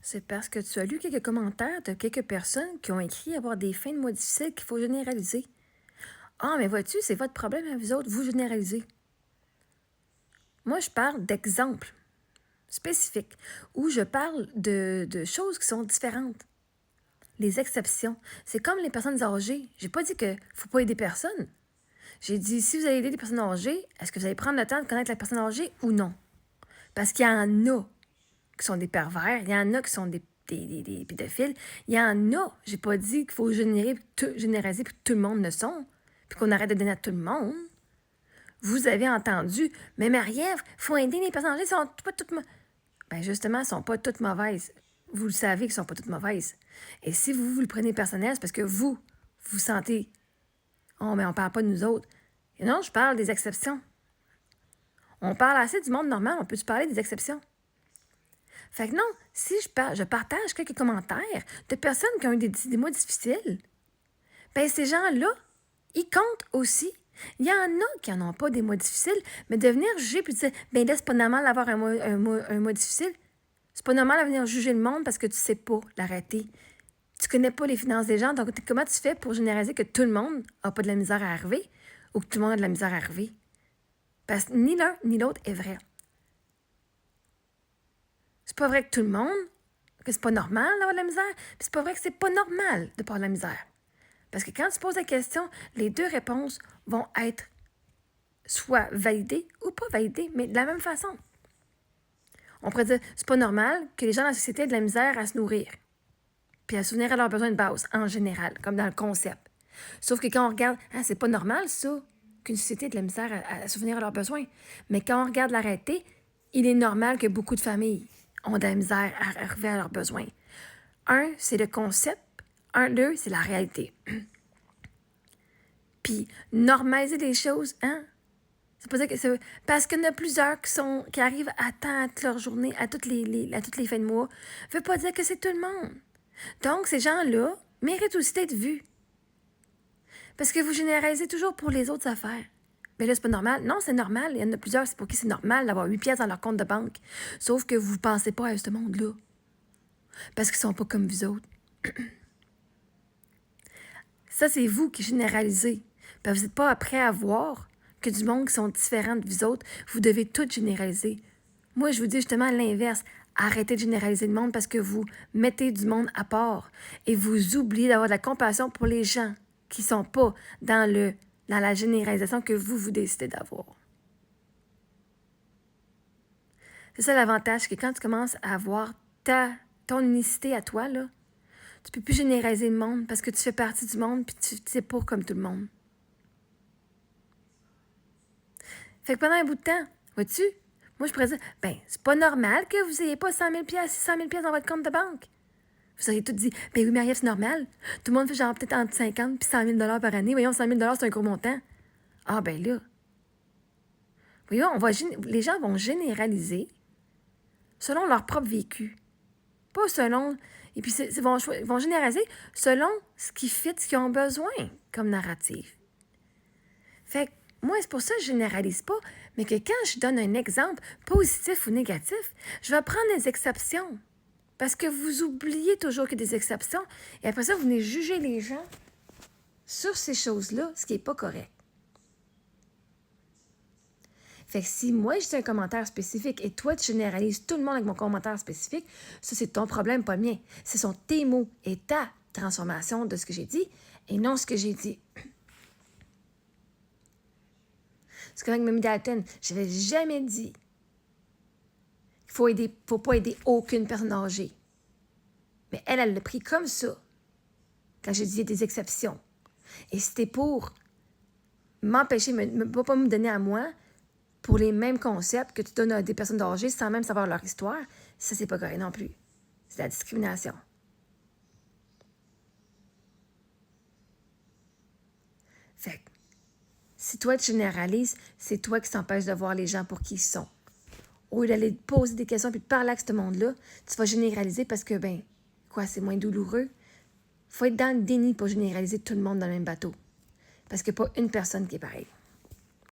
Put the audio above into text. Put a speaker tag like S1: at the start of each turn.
S1: C'est parce que tu as lu quelques commentaires de quelques personnes qui ont écrit avoir des fins de mois difficiles qu'il faut généraliser. Ah, mais vois-tu, c'est votre problème à vous autres, vous généralisez. Moi, je parle d'exemples spécifiques où je parle de choses qui sont différentes. Les exceptions. C'est comme les personnes âgées. J'ai pas dit qu'il ne faut pas aider personne. J'ai dit, si vous allez aider des personnes âgées, est-ce que vous allez prendre le temps de connaître la personne âgée ou non? Parce qu'il y en a qui sont des pervers, il y en a qui sont des pédophiles, il y en a, j'ai pas dit qu'il faut généraliser puis que tout le monde le sont, puis qu'on arrête de donner à tout le monde. Vous avez entendu, mais Marie-Ève, il faut aider les personnes âgées, elles sont pas toutes ben justement, elles sont pas toutes mauvaises. Vous le savez qu'elles sont pas toutes mauvaises. Et si vous le prenez personnel, c'est parce que vous sentez, oh, mais on parle pas de nous autres. Et non, je parle des exceptions. On parle assez du monde normal, on peut-tu parler des exceptions? Fait que non, si je partage quelques commentaires de personnes qui ont eu des mois difficiles, ben ces gens-là, ils comptent aussi. Il y en a qui n'en ont pas des mois difficiles, mais de venir juger puis de dire, ben là, c'est pas normal d'avoir un mois difficile. C'est pas normal de venir juger le monde parce que tu sais pas l'arrêter. Tu connais pas les finances des gens, donc comment tu fais pour généraliser que tout le monde n'a pas de la misère à arriver ou que tout le monde a de la misère à arriver? Parce que ni l'un ni l'autre est vrai. C'est pas vrai que tout le monde, que c'est pas normal d'avoir de la misère, puis c'est pas vrai que c'est pas normal de pas avoir de la misère. Parce que quand tu poses la question, les deux réponses vont être soit validées ou pas validées, mais de la même façon. On pourrait dire, c'est pas normal que les gens dans la société aient de la misère à se nourrir, puis à souvenir à leurs besoins de base, en général, comme dans le concept. Sauf que quand on regarde, c'est pas normal ça, qu'une société ait de la misère à souvenir à leurs besoins. Mais quand on regarde l'arrêté, il est normal que beaucoup de familles ont de la misère à arriver à leurs besoins. Un, c'est le concept. Deux, c'est la réalité. Puis, normaliser les choses, hein? C'est pas ça que c'est... Parce qu'il y en a plusieurs qui arrivent à temps à toute leur journée, à toutes les fins de mois. Ça veut pas dire que c'est tout le monde. Donc, ces gens-là méritent aussi d'être vus. Parce que vous généralisez toujours pour les autres affaires. Mais là, c'est pas normal. Non, c'est normal. Il y en a plusieurs, c'est pour qui c'est normal d'avoir 8 pièces dans leur compte de banque. Sauf que vous ne pensez pas à ce monde-là. Parce qu'ils sont pas comme vous autres. Ça, c'est vous qui généralisez. Puis vous n'êtes pas prêt à voir que du monde qui sont différents de vous autres, vous devez tout généraliser. Moi, je vous dis justement l'inverse. Arrêtez de généraliser le monde parce que vous mettez du monde à part et vous oubliez d'avoir de la compassion pour les gens qui ne sont pas dans la généralisation que vous décidez d'avoir. C'est ça l'avantage, que quand tu commences à avoir ton unicité à toi, là, tu ne peux plus généraliser le monde parce que tu fais partie du monde puis tu n'es pas comme tout le monde. Fait que pendant un bout de temps, vois-tu, moi je pourrais dire, ben, c'est pas normal que vous n'ayez pas 100 000 600 000 dans votre compte de banque. Vous auriez tout dit, ben oui, Marie-Ève, c'est normal. Tout le monde fait genre peut-être entre 50 et 100 000 par année. Voyons, 100 000 c'est un gros montant. Ah, ben là. Voyons, les gens vont généraliser selon leur propre vécu. Pas selon... Et puis, ils vont généraliser selon ce qui fit, ce qu'ils ont besoin comme narratif. Fait que moi, c'est pour ça que je généralise pas, mais que quand je donne un exemple, positif ou négatif, je vais prendre des exceptions. Parce que vous oubliez toujours qu'il y a des exceptions, et après ça, vous venez juger les gens sur ces choses-là, ce qui n'est pas correct. Fait que si moi, je dis un commentaire spécifique et toi, tu généralises tout le monde avec mon commentaire spécifique, ça, c'est ton problème, pas le mien. Ce sont tes mots et ta transformation de ce que j'ai dit et non ce que j'ai dit. C'est comme avec Mamie Dalton, je n'avais jamais dit qu'il ne faut pas aider aucune personne âgée. Mais elle l'a pris comme ça, quand j'ai dit il y a des exceptions. Et c'était pour m'empêcher, ne pas me donner à moi pour les mêmes concepts que tu donnes à des personnes âgées sans même savoir leur histoire, ça, c'est pas correct non plus. C'est la discrimination. Fait que, si toi, tu généralises, c'est toi qui t'empêches de voir les gens pour qui ils sont. Au lieu d'aller te poser des questions et de parler avec ce monde-là, tu vas généraliser parce que, c'est moins douloureux. Il faut être dans le déni pour généraliser tout le monde dans le même bateau. Parce qu'il n'y a pas une personne qui est pareille.